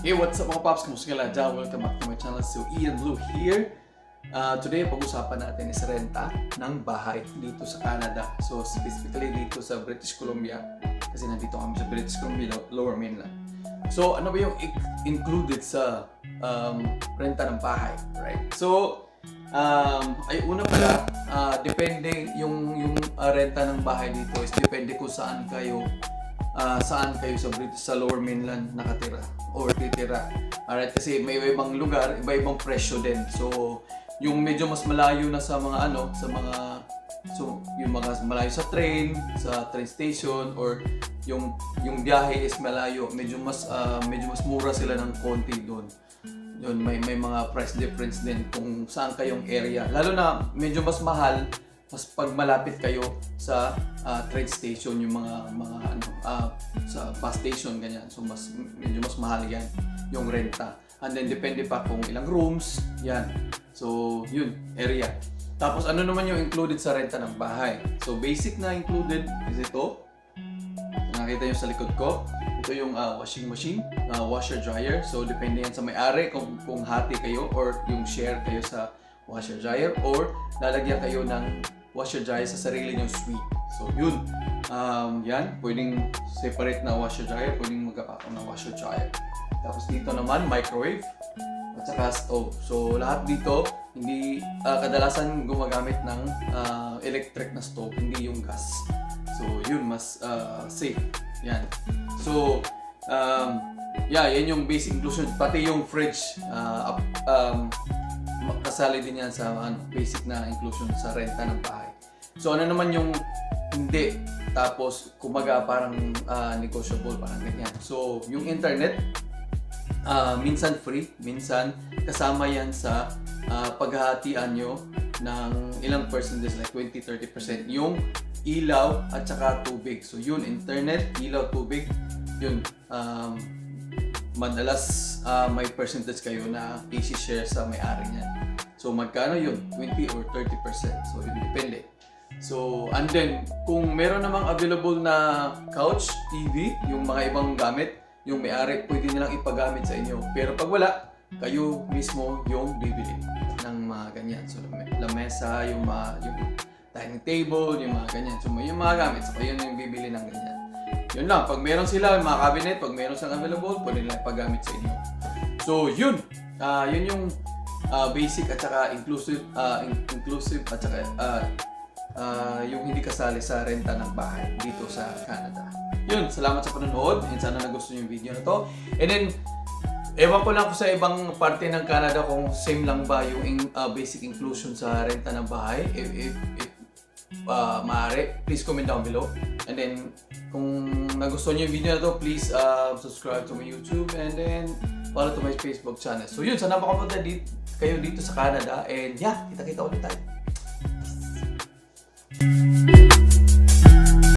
Hey, what's up mga paps? Kumusta ka lahat? Welcome back to my channel. So, Ian Blue here. Today, pag-usapan natin is renta ng bahay dito sa Canada. So, specifically dito sa British Columbia. Kasi nandito kami sa British Columbia, Lower Mainland. So, ano ba yung included sa renta ng bahay? Right? So, ay una pala, depende yung renta ng bahay dito is depende kung saan kayo sa Lower Mainland nakatira or titira. Alright, kasi may iba-ibang lugar, iba-ibang presyo din. So, yung medyo mas malayo na sa mga yung mga malayo sa train station or yung biyahe is malayo, medyo mas mura sila ng konti doon. Yun, may mga price difference din kung saan kayong area. Lalo na medyo mas mahal mas pag malapit kayo sa train station, yung mga sa bus station ganyan. So medyo mas mahal yan yung renta. And then depende pa kung ilang rooms, yan. So yun, area. Tapos ano naman yung included sa renta ng bahay? So basic na included is ito. Nakita nyo sa likod ko. Ito yung washing machine, washer dryer. So depende yan sa may-ari kung hati kayo or yung share kayo sa washer dryer or lalagyan kayo ng washer dryer sa sarili nyong suite. So yun, yan, pwedeng separate na washer dryer, pwedeng magkapatong ng washer dryer. Tapos dito naman, microwave at saka stove. So lahat dito, hindi kadalasan gumagamit ng electric na stove, hindi yung gas. So yun, mas safe. Yan. So, yan yung basic inclusion. Pati yung fridge, kasali din yan sa basic na inclusion sa renta ng bahay. So ano naman yung hindi, tapos kumaga parang negotiable, parang ganyan. So yung internet, minsan free, minsan kasama yan sa paghahatian nyo ng ilang percentage, like 20-30%. Yung ilaw at saka tubig. So yun, internet, ilaw, tubig, yun. Madalas may percentage kayo na i-share sa may-ari niyan. So magkano yun? 20 or 30%. So yun, depende. So, and then, kung meron namang available na couch, TV, yung mga ibang gamit, yung may-ari, pwede nilang ipagamit sa inyo. Pero pag wala, kayo mismo yung bibili ng mga ganyan. So, lamesa, yung dining table, yung mga ganyan. So, yung mga gamit, so kayo yung bibili ng ganyan. Yun lang, pag meron sila, yung mga cabinet, pag meron silang available, pwede nilang ipagamit sa inyo. So, yun. Yun yung basic at saka inclusive at saka yung hindi kasali sa renta ng bahay dito sa Canada. Yun, salamat sa panonood and sana nagustuhan yung video na to. And then, ewan ko lang kung sa ibang parte ng Canada kung same lang ba yung basic inclusion sa renta ng bahay. If maaari, please comment down below. And then, kung nagustuhan nyo yung video na to, please subscribe to my YouTube and then follow to my Facebook channel. So yun, sana makapunta kayo dito sa Canada and yeah, kita-kita ulit tayo.